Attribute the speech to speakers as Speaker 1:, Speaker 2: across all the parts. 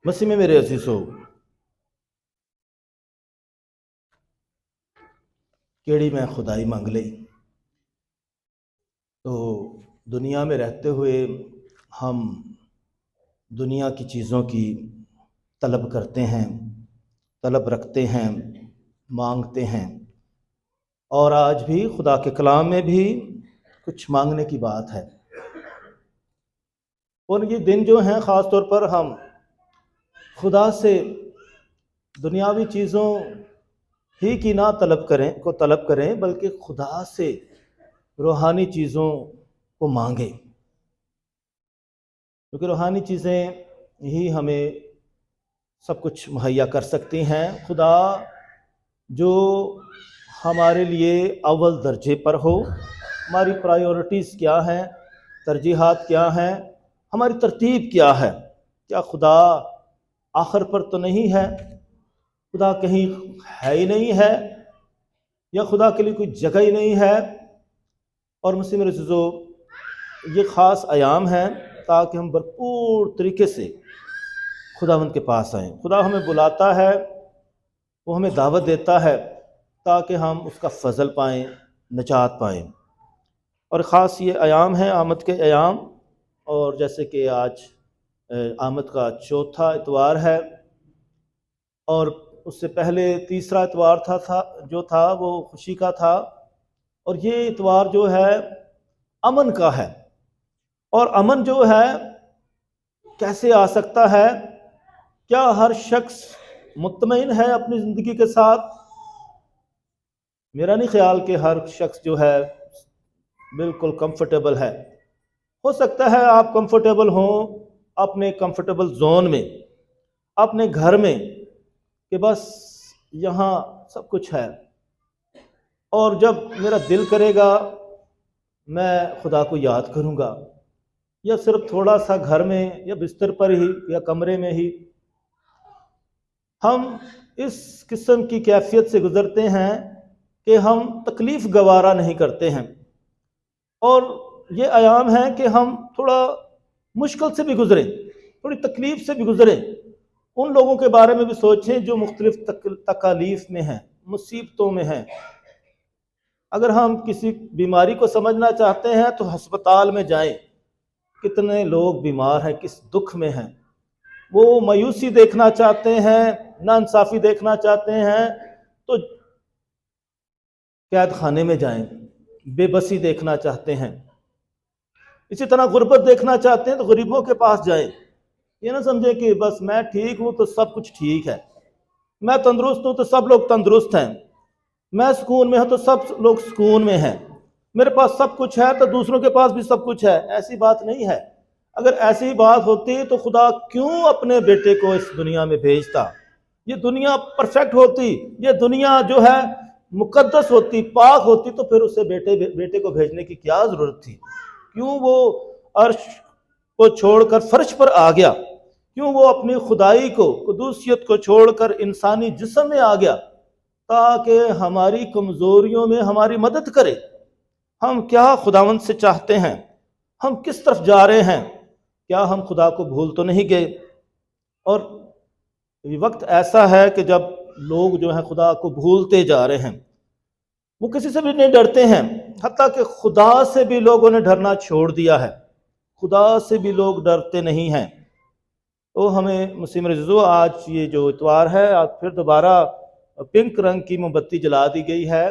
Speaker 1: مسیح میں میرے عزیزو، کیڑی میں خدائی مانگ لئی۔ تو دنیا میں رہتے ہوئے ہم دنیا کی چیزوں کی طلب کرتے ہیں، طلب رکھتے ہیں، مانگتے ہیں، اور آج بھی خدا کے کلام میں بھی کچھ مانگنے کی بات ہے۔ اور یہ دن جو ہیں خاص طور پر ہم خدا سے دنیاوی چیزوں ہی کی نہ طلب کریں بلکہ خدا سے روحانی چیزوں کو مانگیں، کیونکہ روحانی چیزیں ہی ہمیں سب کچھ مہیا کر سکتی ہیں۔ خدا جو ہمارے لیے اول درجے پر ہو، ہماری پرائیورٹیز کیا ہیں، ترجیحات کیا ہیں، ہماری ترتیب کیا ہے۔ کیا خدا آخر پر تو نہیں ہے؟ خدا کہیں ہے ہی نہیں ہے، یا خدا کے لیے کوئی جگہ ہی نہیں ہے؟ اور مسیح میرے عزیزو، یہ خاص ایام ہیں تاکہ ہم بھرپور طریقے سے خداوند کے پاس آئیں۔ خدا ہمیں بلاتا ہے، وہ ہمیں دعوت دیتا ہے تاکہ ہم اس کا فضل پائیں، نجات پائیں۔ اور خاص یہ ایام ہیں، آمد کے ایام، اور جیسے کہ آج آمد کا چوتھا اتوار ہے، اور اس سے پہلے تیسرا اتوار جو تھا وہ خوشی کا تھا، اور یہ اتوار جو ہے امن کا ہے۔ اور امن جو ہے کیسے آ سکتا ہے؟ کیا ہر شخص مطمئن ہے اپنی زندگی کے ساتھ؟ میرا نہیں خیال کہ ہر شخص جو ہے بالکل کمفرٹیبل ہے۔ ہو سکتا ہے آپ کمفرٹیبل ہوں اپنے کمفرٹیبل زون میں، اپنے گھر میں، کہ بس یہاں سب کچھ ہے، اور جب میرا دل کرے گا میں خدا کو یاد کروں گا، یا صرف تھوڑا سا گھر میں یا بستر پر ہی یا کمرے میں ہی۔ ہم اس قسم کی کیفیت سے گزرتے ہیں کہ ہم تکلیف گوارا نہیں کرتے ہیں، اور یہ ایام ہے کہ ہم تھوڑا مشکل سے بھی گزریں، تھوڑی تکلیف سے بھی گزریں۔ ان لوگوں کے بارے میں بھی سوچیں جو مختلف تکالیف میں ہیں، مصیبتوں میں ہیں۔ اگر ہم کسی بیماری کو سمجھنا چاہتے ہیں تو ہسپتال میں جائیں، کتنے لوگ بیمار ہیں، کس دکھ میں ہیں۔ وہ مایوسی دیکھنا چاہتے ہیں، ناانصافی دیکھنا چاہتے ہیں تو قید خانے میں جائیں، بے بسی دیکھنا چاہتے ہیں۔ اسی طرح غربت دیکھنا چاہتے ہیں تو غریبوں کے پاس جائیں۔ یہ نہ سمجھیں کہ بس میں ٹھیک ہوں تو سب کچھ ٹھیک ہے، میں تندرست ہوں تو سب لوگ تندرست ہیں، میں سکون میں ہوں تو سب لوگ سکون میں ہیں، میرے پاس سب کچھ ہے تو دوسروں کے پاس بھی سب کچھ ہے۔ ایسی بات نہیں ہے۔ اگر ایسی بات ہوتی تو خدا کیوں اپنے بیٹے کو اس دنیا میں بھیجتا؟ یہ دنیا پرفیکٹ ہوتی، یہ دنیا جو ہے مقدس ہوتی، پاک ہوتی، تو پھر اسے بیٹے کو بھیجنے کی کیا ضرورت تھی؟ کیوں وہ عرش کو چھوڑ کر فرش پر آ گیا؟ کیوں وہ اپنی خدائی کو، قدوسیت کو چھوڑ کر انسانی جسم میں آ گیا؟ تاکہ ہماری کمزوریوں میں ہماری مدد کرے۔ ہم کیا خداوند سے چاہتے ہیں؟ ہم کس طرف جا رہے ہیں؟ کیا ہم خدا کو بھول تو نہیں گئے؟ اور یہ وقت ایسا ہے کہ جب لوگ جو ہیں خدا کو بھولتے جا رہے ہیں، وہ کسی سے بھی نہیں ڈرتے ہیں، حتیٰ کہ خدا سے بھی لوگوں نے ڈرنا چھوڑ دیا ہے۔ خدا سے بھی لوگ ڈرتے نہیں ہیں۔ تو ہمیں مسیح میرے عزیزو، آج یہ جو اتوار ہے، آج پھر دوبارہ پنک رنگ کی موم بتی جلا دی گئی ہے،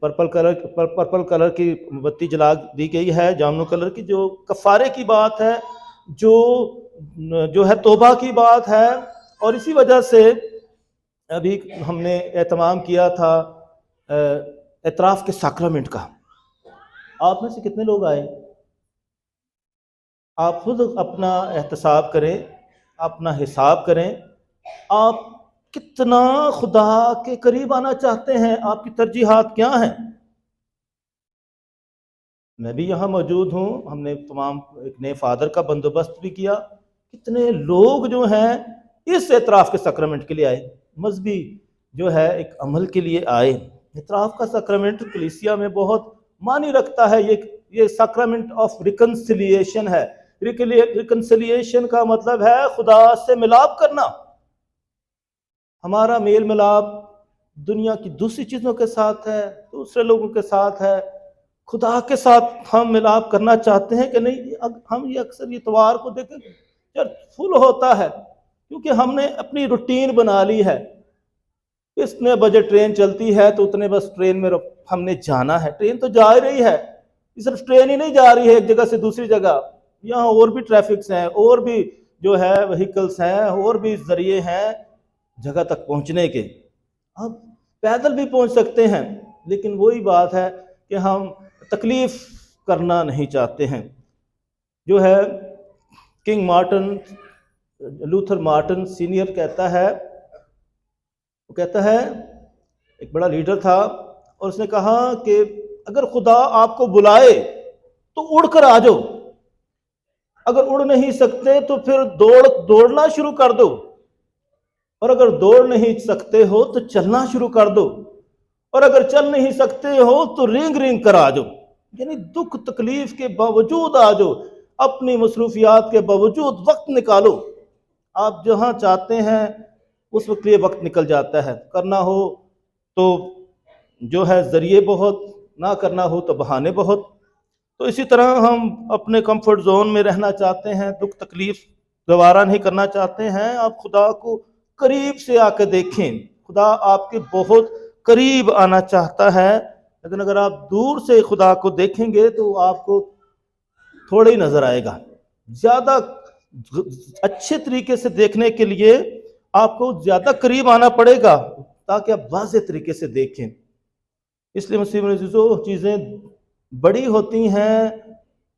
Speaker 1: پرپل کلر کی موم بتی جلا دی گئی ہے، جامنو کلر کی، جو کفارے کی بات ہے، جو ہے توبہ کی بات ہے۔ اور اسی وجہ سے ابھی ہم نے اہتمام کیا تھا اعتراف کے ساکرامنٹ کا۔ آپ میں سے کتنے لوگ آئے؟ آپ خود اپنا احتساب کریں، اپنا حساب کریں، آپ کتنا خدا کے قریب آنا چاہتے ہیں، آپ کی ترجیحات کیا ہیں؟ میں بھی یہاں موجود ہوں، ہم نے تمام ایک نئے فادر کا بندوبست بھی کیا۔ کتنے لوگ جو ہیں اس اعتراف کے ساکرامنٹ کے لیے آئے، مذہبی جو ہے ایک عمل کے لیے آئے۔ اعتراف کا ساکرامنٹ کلیسیا میں بہت معنی رکھتا ہے۔ یہ ساکرامنٹ آف ریکنسیلیشن ہے، ریکنسیلیشن کا مطلب ہے خدا سے ملاپ کرنا. ہمارا میل ملاپ دنیا کی دوسری چیزوں کے ساتھ ہے، دوسرے لوگوں کے ساتھ ہے. خدا کے ساتھ ہم ملاپ کرنا چاہتے ہیں کہ نہیں؟ ہم یہ اکثر اتوار کو دیکھیں چرچ فل ہوتا ہے کیونکہ ہم نے اپنی روٹین بنا لی ہے. اتنے بجے ٹرین چلتی ہے تو اتنے بس ٹرین میں ہم نے جانا ہے. ٹرین تو جا ہی رہی ہے، صرف ٹرین ہی نہیں جا رہی ہے ایک جگہ سے دوسری جگہ، یہاں اور بھی ٹریفکس ہیں، اور بھی جو ہے وہیکلس ہیں، اور بھی ذریعے ہیں جگہ تک پہنچنے کے. اب پیدل بھی پہنچ سکتے ہیں، لیکن وہی بات ہے کہ ہم تکلیف کرنا نہیں چاہتے ہیں. جو ہے king Martin, Luther Martin senior کہتا ہے، وہ کہتا ہے، ایک بڑا لیڈر تھا، اور اس نے کہا کہ اگر خدا آپ کو بلائے تو اڑ کر آ جاؤ، اگر اڑ نہیں سکتے تو پھر دوڑنا شروع کر دو، اور اگر دوڑ نہیں سکتے ہو تو چلنا شروع کر دو، اور اگر چل نہیں سکتے ہو تو رینگ رینگ کر آ جاؤ. یعنی دکھ تکلیف کے باوجود آ جاؤ، اپنی مصروفیات کے باوجود وقت نکالو. آپ جہاں چاہتے ہیں اس وقت یہ وقت نکل جاتا ہے. کرنا ہو تو جو ہے ذریعے بہت، نہ کرنا ہو تو بہانے بہت. تو اسی طرح ہم اپنے کمفرٹ زون میں رہنا چاہتے ہیں، دکھ تکلیف گوارا نہیں کرنا چاہتے ہیں. آپ خدا کو قریب سے آ کے دیکھیں. خدا آپ کے بہت قریب آنا چاہتا ہے، لیکن اگر آپ دور سے خدا کو دیکھیں گے تو آپ کو تھوڑا ہی نظر آئے گا. زیادہ اچھے طریقے سے دیکھنے کے لیے آپ کو زیادہ قریب آنا پڑے گا تاکہ آپ واضح طریقے سے دیکھیں. اس لیے مسیح عزیزو، چیزیں بڑی ہوتی ہیں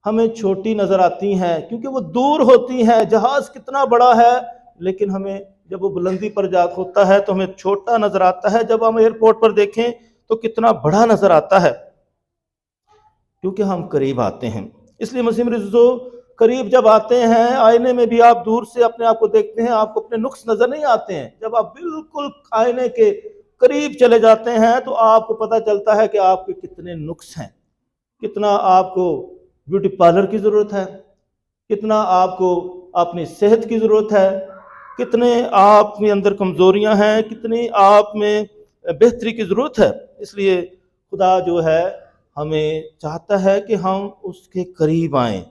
Speaker 1: ہمیں چھوٹی نظر آتی ہیں کیونکہ وہ دور ہوتی ہیں. جہاز کتنا بڑا ہے لیکن ہمیں جب وہ بلندی پر ہوتا ہے تو ہمیں چھوٹا نظر آتا ہے. جب ہم ایئرپورٹ پر دیکھیں تو کتنا بڑا نظر آتا ہے کیونکہ ہم قریب آتے ہیں. اس لیے مسیح عزیزو، قریب جب آتے ہیں، آئینے میں بھی آپ دور سے اپنے آپ کو دیکھتے ہیں، آپ کو اپنے نقص نظر نہیں آتے ہیں. جب آپ بالکل آئینے کے قریب چلے جاتے ہیں تو آپ کو پتہ چلتا ہے کہ آپ کے کتنے نقص ہیں، کتنا آپ کو بیوٹی پارلر کی ضرورت ہے، کتنا آپ کو اپنی صحت کی ضرورت ہے، کتنے آپ میں اندر کمزوریاں ہیں، کتنی آپ میں بہتری کی ضرورت ہے. اس لیے خدا جو ہے ہمیں چاہتا ہے کہ ہم اس کے قریب آئیں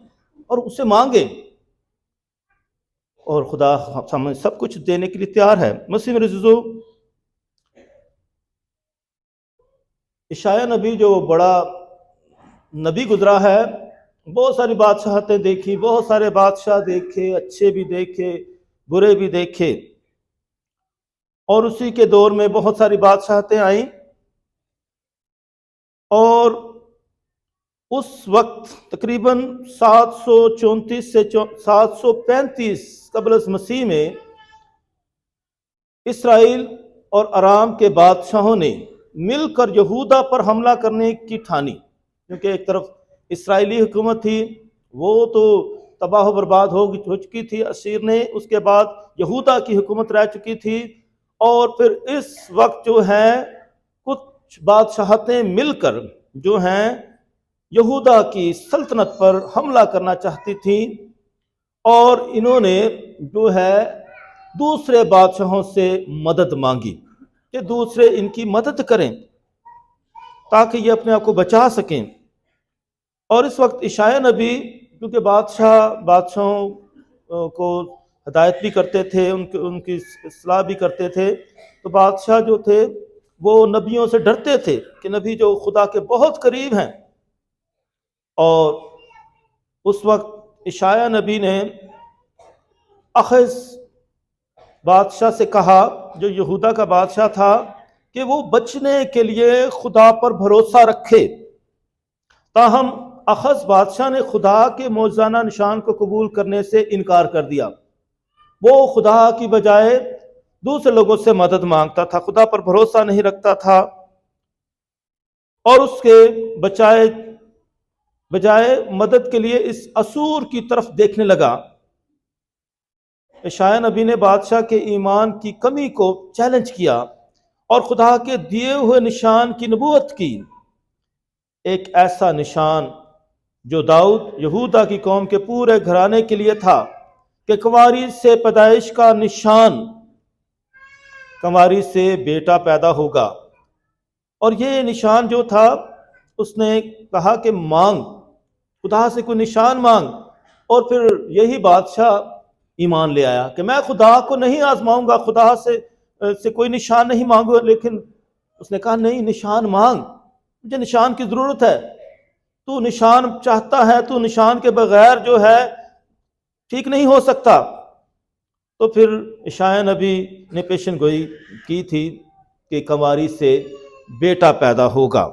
Speaker 1: اور اسے مانگیں، اور خدا ہمیں سب کچھ دینے کے لیے تیار ہے. مسیح عزیزو، عشایہ نبی جو بڑا نبی گزرا ہے، بہت ساری بادشاہتیں دیکھی، بہت سارے بادشاہ دیکھے، اچھے بھی دیکھے، برے بھی دیکھے، اور اسی کے دور میں بہت ساری بادشاہتیں آئیں. اور اس وقت تقریباً 734 سے 735 قبل از مسیح میں اسرائیل اور ارام کے بادشاہوں نے مل کر یہودا پر حملہ کرنے کی ٹھانی. کیونکہ ایک طرف اسرائیلی حکومت تھی، وہ تو تباہ و برباد ہو چکی تھی اسیر نے، اس کے بعد یہودا کی حکومت رہ چکی تھی، اور پھر اس وقت جو ہے کچھ بادشاہتیں مل کر جو ہیں یہودا کی سلطنت پر حملہ کرنا چاہتی تھیں، اور انہوں نے جو ہے دوسرے بادشاہوں سے مدد مانگی کہ دوسرے ان کی مدد کریں تاکہ یہ اپنے آپ کو بچا سکیں. اور اس وقت عشایہ نبی، کیونکہ بادشاہوں کو ہدایت بھی کرتے تھے، ان کی اصلاح بھی کرتے تھے، تو بادشاہ جو تھے وہ نبیوں سے ڈرتے تھے کہ نبی جو خدا کے بہت قریب ہیں. اور اس وقت عشایہ نبی نے اخز بادشاہ سے کہا، جو یہودا کا بادشاہ تھا، کہ وہ بچنے کے لیے خدا پر بھروسہ رکھے. تاہم اخز بادشاہ نے خدا کے معجزانہ نشان کو قبول کرنے سے انکار کر دیا. وہ خدا کی بجائے دوسرے لوگوں سے مدد مانگتا تھا، خدا پر بھروسہ نہیں رکھتا تھا، اور اس کے بجائے مدد کے لیے اس اسور کی طرف دیکھنے لگا. عشایہ نبی نے بادشاہ کے ایمان کی کمی کو چیلنج کیا اور خدا کے دیے ہوئے نشان کی نبوت کی. ایک ایسا نشان جو داؤد یہودا کی قوم کے پورے گھرانے کے لیے تھا کہ کنواری سے پیدائش کا نشان، کنواری سے بیٹا پیدا ہوگا۔ اور یہ نشان جو تھا، اس نے کہا کہ مانگ، خدا سے کوئی نشان مانگ۔ اور پھر یہی بادشاہ ایمان لے آیا کہ میں خدا کو نہیں آزماؤں گا، خدا سے کوئی نشان نہیں مانگو، لیکن اس نے کہا نہیں، نشان مانگ، مجھے نشان کی ضرورت ہے، تو نشان چاہتا ہے، تو نشان کے بغیر جو ہے ٹھیک نہیں ہو سکتا۔ تو پھر اشعیاء نبی نے پیشن گوئی کی تھی کہ کنواری سے بیٹا پیدا ہوگا،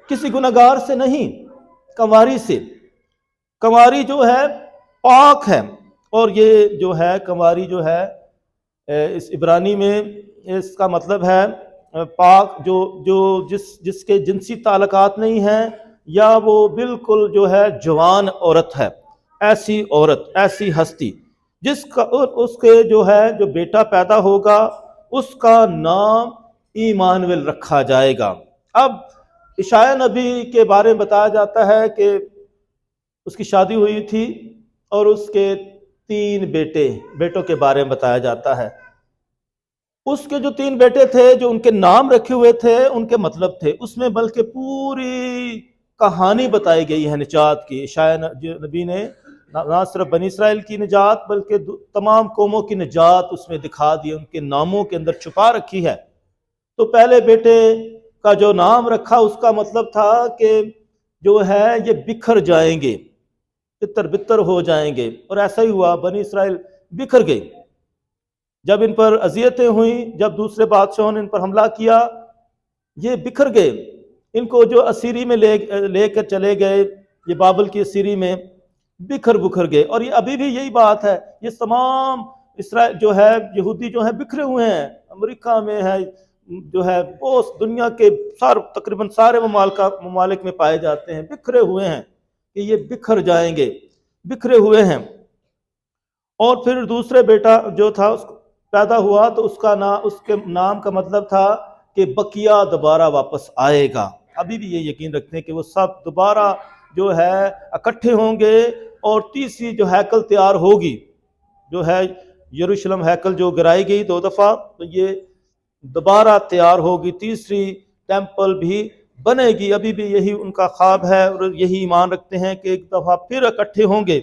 Speaker 1: کسی گنہگار سے نہیں، کنواری سے۔ کنواری جو ہے پاک ہے، اور یہ جو ہے کنواری جو ہے اس عبرانی میں اس کا مطلب ہے پاک، جو جس کے جنسی تعلقات نہیں ہیں، یا وہ بالکل جو ہے جوان عورت ہے، ایسی عورت، ایسی ہستی جس کا اس کے جو ہے جو بیٹا پیدا ہوگا اس کا نام ایمانویل رکھا جائے گا۔ اب اشعیاء نبی کے بارے میں بتایا جاتا ہے کہ اس کی شادی ہوئی تھی اور اس کے 3 بیٹوں کے بارے میں بتایا جاتا ہے۔ اس کے جو 3 بیٹے تھے، جو ان کے نام رکھے ہوئے تھے، ان کے مطلب تھے اس میں، بلکہ پوری کہانی بتائی گئی ہے نجات کی۔ اشعیاء نبی نے نہ صرف بنی اسرائیل کی نجات بلکہ تمام قوموں کی نجات اس میں دکھا دی، ان کے ناموں کے اندر چھپا رکھی ہے۔ تو پہلے بیٹے کا جو نام رکھا، اس کا مطلب تھا کہ جو ہے یہ بکھر جائیں گے، تتر بتر ہو جائیں گے، اور ایسا ہی ہوا، بنی اسرائیل بکھر گئے۔ جب ان پر اذیتیں ہوئیں، جب دوسرے بادشاہوں نے ان پر حملہ کیا، یہ بکھر گئے۔ ان کو جو اسیری میں لے کر چلے گئے، یہ بابل کی اسیری میں بکھر گئے۔ اور یہ ابھی بھی یہی بات ہے، یہ تمام اسرائیل جو ہے، یہودی جو ہیں بکھرے ہوئے ہیں، امریکہ میں ہے، جو ہے بہت دنیا کے تقریباً سارے ممالک میں پائے جاتے ہیں، بکھرے ہوئے ہیں کہ یہ بکھر جائیں گے، بکھرے ہوئے ہیں۔ اور پھر دوسرے بیٹا جو تھا پیدا ہوا، تو اس کے نام کا مطلب تھا کہ بقیہ دوبارہ واپس آئے گا۔ ابھی بھی یہ یقین رکھتے ہیں کہ وہ سب دوبارہ جو ہے اکٹھے ہوں گے، اور تیسری جو ہیکل تیار ہوگی، جو ہے یروشلم ہیکل جو گرائی گئی 2 دفعہ، تو یہ دوبارہ تیار ہوگی، تیسری ٹیمپل بھی بنے گی۔ ابھی بھی یہی ان کا خواب ہے، اور یہی ایمان رکھتے ہیں کہ ایک دفعہ پھر اکٹھے ہوں گے۔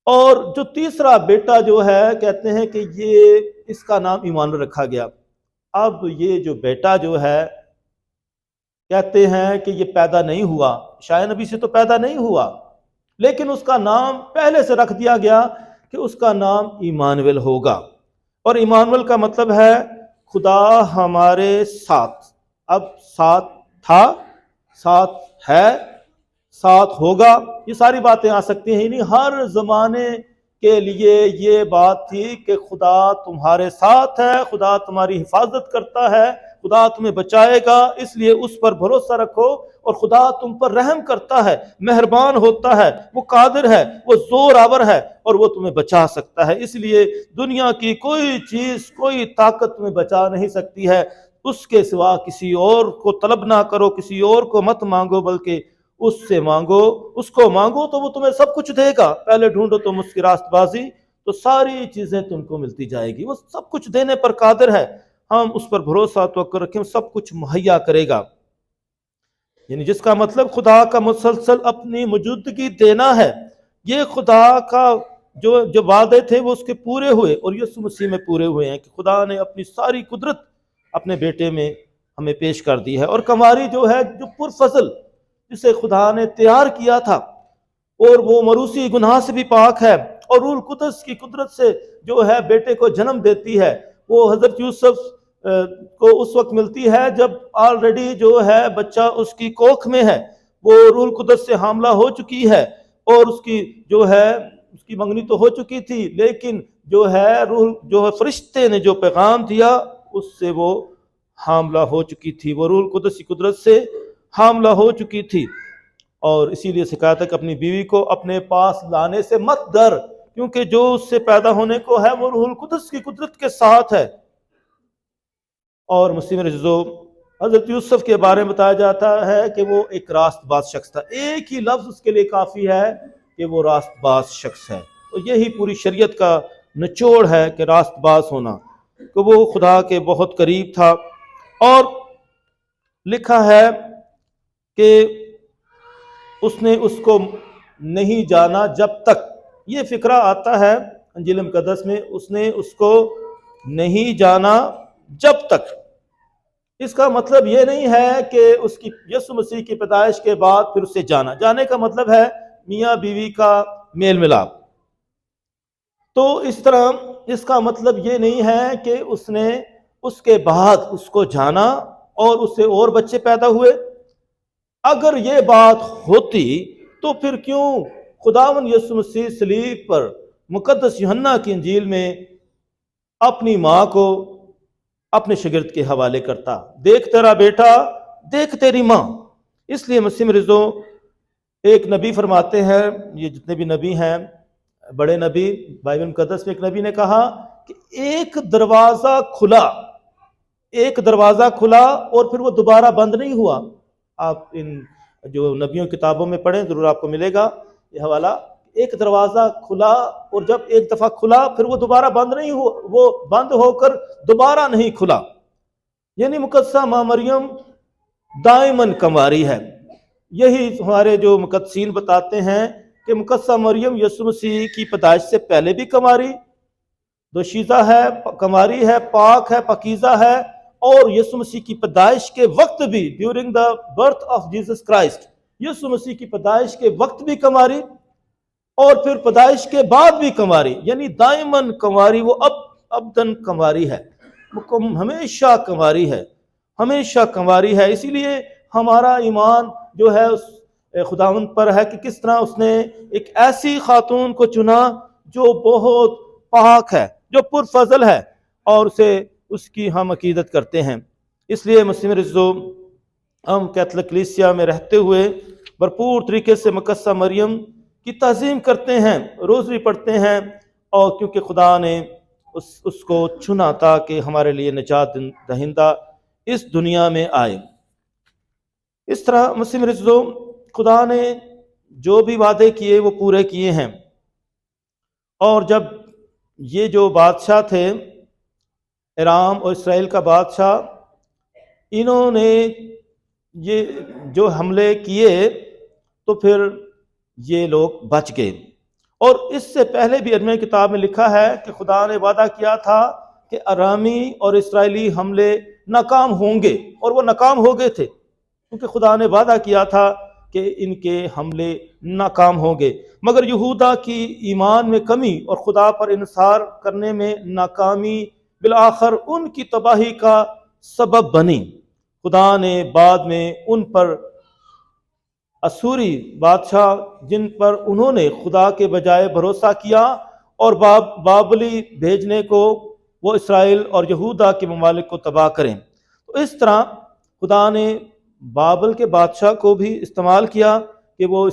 Speaker 1: اور جو تیسرا بیٹا جو ہے، کہتے ہیں کہ یہ اس کا نام ایمانویل رکھا گیا۔ اب یہ جو بیٹا جو ہے، کہتے ہیں کہ یہ پیدا نہیں ہوا، اشعیاء نبی سے تو پیدا نہیں ہوا، لیکن اس کا نام پہلے سے رکھ دیا گیا کہ اس کا نام ایمانویل ہوگا۔ اور ایمانویل کا مطلب ہے خدا ہمارے ساتھ۔ اب ساتھ تھا، ساتھ ہے، ساتھ ہوگا، یہ ساری باتیں آ سکتی ہیں۔ یعنی ہر زمانے کے لیے یہ بات تھی کہ خدا تمہارے ساتھ ہے، خدا تمہاری حفاظت کرتا ہے، خدا تمہیں بچائے گا، اس لیے اس پر بھروسہ رکھو۔ اور خدا تم پر رحم کرتا ہے، مہربان ہوتا ہے، وہ قادر ہے، وہ زور آور ہے، اور وہ تمہیں بچا سکتا ہے۔ اس لیے دنیا کی کوئی چیز، کوئی طاقت تمہیں بچا نہیں سکتی ہے۔ اس کے سوا کسی اور کو طلب نہ کرو، کسی اور کو مت مانگو، بلکہ اس سے مانگو، اس کو مانگو تو وہ تمہیں سب کچھ دے گا۔ پہلے ڈھونڈو تم اس کی راست بازی، تو ساری چیزیں تم کو ملتی جائے گی۔ وہ سب کچھ دینے پر قادر ہے، ہم اس پر بھروسہ توکل رکھیں، سب کچھ مہیا کرے گا۔ یعنی جس کا مطلب خدا کا مسلسل اپنی موجودگی دینا ہے۔ یہ خدا کا جو وعدے تھے وہ اس کے پورے ہوئے، اور یسوع مسیح میں پورے ہوئے ہیں کہ خدا نے اپنی ساری قدرت اپنے بیٹے میں ہمیں پیش کر دی ہے۔ اور کنواری جو ہے، جو پرفضل، جسے خدا نے تیار کیا تھا، اور وہ مروسی گناہ سے بھی پاک ہے، اور روح القدس کی قدرت سے جو ہے بیٹے کو جنم دیتی ہے، وہ حضرت یوسف کو اس وقت ملتی ہے جب آلریڈی جو ہے بچہ اس کی کوکھ میں ہے، وہ روح القدس سے حاملہ ہو چکی ہے، اور اس کی جو ہے اس کی منگنی تو ہو چکی تھی، لیکن جو ہے روح جو ہے فرشتے نے جو پیغام دیا اس سے وہ حاملہ ہو چکی تھی، وہ روح القدس کی قدرت سے حاملہ ہو چکی تھی۔ اور اسی لیے سکھایا تھا کہ اپنی بیوی کو اپنے پاس لانے سے مت ڈر، کیونکہ جو اس سے پیدا ہونے کو ہے وہ روح القدس کی قدرت کے ساتھ ہے۔ اور مسیح عزیزو، حضرت یوسف کے بارے میں بتایا جاتا ہے کہ وہ ایک راست باز شخص تھا، ایک ہی لفظ اس کے لیے کافی ہے کہ وہ راست باز شخص ہے۔ تو یہی پوری شریعت کا نچوڑ ہے کہ راست باز ہونا، کہ وہ خدا کے بہت قریب تھا۔ اور لکھا ہے کہ اس نے اس کو نہیں جانا جب تک، یہ فقرہ آتا ہے انجیل مقدس میں، اس نے اس کو نہیں جانا جب تک۔ اس کا مطلب یہ نہیں ہے کہ اس کی یسوع مسیح کی پیدائش کے بعد پھر اسے جانا، جانے کا مطلب ہے میاں بیوی کا میل ملاپ۔ تو اس طرح اس کا مطلب یہ نہیں ہے کہ اس نے اس کے بعد اس کو جانا اور اس سے اور بچے پیدا ہوئے۔ اگر یہ بات ہوتی تو پھر کیوں خداوند یسوع مسیح صلیب پر مقدس یوحنا کی انجیل میں اپنی ماں کو اپنے شاگرد کے حوالے کرتا، دیکھ تیرا بیٹا، دیکھ تیری ماں۔ اس لیے مسیح مرزو ایک نبی فرماتے ہیں، یہ جتنے بھی نبی ہیں بڑے نبی، بائبل مقدس میں ایک نبی نے کہا کہ ایک دروازہ کھلا اور پھر وہ دوبارہ بند نہیں ہوا۔ آپ ان جو نبیوں کتابوں میں پڑھیں ضرور آپ کو ملے گا یہ حوالہ، ایک دروازہ کھلا اور جب ایک دفعہ کھلا پھر وہ دوبارہ بند نہیں ہوا، وہ بند ہو کر دوبارہ نہیں کھلا۔ یعنی مقدسہ ماں مریم دائماً کنواری ہے۔ یہی ہمارے جو مقدسین بتاتے ہیں کہ مقدسہ مریم یسوع مسیح کی پیدائش سے پہلے بھی کنواری، دوشیزہ ہے، کنواری ہے، پاک ہے، پاکیزہ ہے، اور یسوع مسیح کی پیدائش کے وقت بھی، during the birth of Jesus Christ, یسوع مسیح کی پیدائش کے وقت بھی کنواری اور پھر پیدائش کے بعد بھی کنواری، یعنی دائماً کنواری، وہ ابداً کنواری ہے، ہمیشہ کنواری ہے، ہمیشہ کنواری ہے۔ اسی لیے ہمارا ایمان جو ہے اس خداوند پر ہے کہ کس طرح اس نے ایک ایسی خاتون کو چنا جو بہت پاک ہے، جو پرفضل ہے، اور اس کی ہم عقیدت کرتے ہیں۔ اس لیے مسیح مرزو ہم کیتھولک کلیسیا میں رہتے ہوئے بھرپور طریقے سے مقدسہ مریم کی تعظیم کرتے ہیں، روزری پڑھتے ہیں، اور کیونکہ خدا نے اس کو چنا تھا کہ ہمارے لیے نجات دہندہ اس دنیا میں آئے۔ اس طرح مسیح مرزو خدا نے جو بھی وعدے کیے وہ پورے کیے ہیں۔ اور جب یہ جو بادشاہ تھے ارام اور اسرائیل کا بادشاہ، انہوں نے یہ جو حملے کیے تو پھر یہ لوگ بچ گئے۔ اور اس سے پہلے بھی ارمیہ کتاب میں لکھا ہے کہ خدا نے وعدہ کیا تھا کہ ارامی اور اسرائیلی حملے ناکام ہوں گے، اور وہ ناکام ہو گئے تھے، کیونکہ خدا نے وعدہ کیا تھا کہ ان کے حملے ناکام ہوں گے۔ مگر یہودا کی ایمان میں کمی اور خدا پر انحصار کرنے میں ناکامی بالآخر ان کی تباہی کا سبب بنی۔ خدا نے بعد میں ان پر اسوری بادشاہ، جن پر انہوں نے خدا کے بجائے بھروسہ کیا اور بابلی بھیجنے کو وہ اسرائیل اور یہودا کے ممالک کو تباہ کریں، تو اس طرح خدا نے بابل کے بادشاہ کو بھی استعمال کیا کہ وہ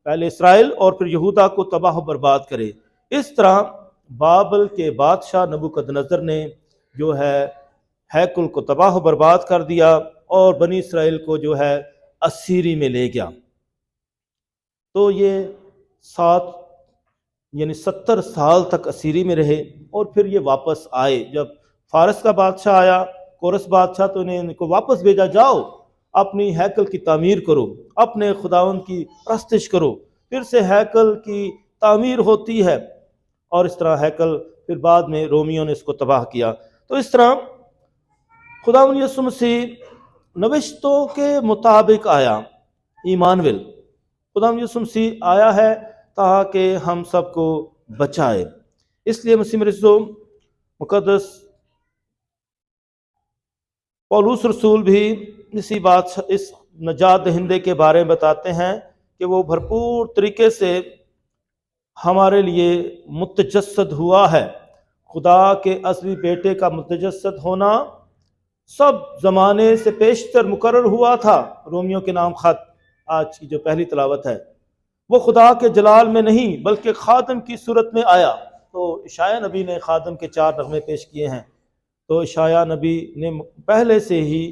Speaker 1: پہلے اسرائیل اور پھر یہودا کو تباہ و برباد کرے۔ اس طرح بابل کے بادشاہ نبوکد نظر نے جو ہے ہیکل کو تباہ و برباد کر دیا اور بنی اسرائیل کو جو ہے اسیری میں لے گیا۔ تو یہ 70 سال تک اسیری میں رہے، اور پھر یہ واپس آئے۔ جب فارس کا بادشاہ آیا، کورس بادشاہ، تو انہیں ان کو واپس بھیجا، جاؤ اپنی ہیکل کی تعمیر کرو، اپنے خداوند کی پرستش کرو۔ پھر سے ہیکل کی تعمیر ہوتی ہے، اور اس طرح ہیکل پھر بعد میں رومیوں نے اس کو تباہ کیا۔ تو اس طرح خداوند یسوع مسیح نوشتوں کے مطابق آیا، ایمانویل، خداوند یسوع مسیح آیا ہے تاکہ ہم سب کو بچائے۔ اس لیے مسیح مرزو مقدس پولس رسول بھی اسی بات، اس نجات دہندے کے بارے میں بتاتے ہیں کہ وہ بھرپور طریقے سے ہمارے لیے متجسد ہوا ہے۔ خدا کے اصلی بیٹے کا متجسد ہونا سب زمانے سے پیشتر مقرر ہوا تھا۔ رومیوں کے نام خط آج کی جو پہلی تلاوت ہے، وہ خدا کے جلال میں نہیں بلکہ خادم کی صورت میں آیا۔ تو اشعیاء نبی نے خادم کے 4 نغمے پیش کیے ہیں، تو اشعیاء نبی نے پہلے سے ہی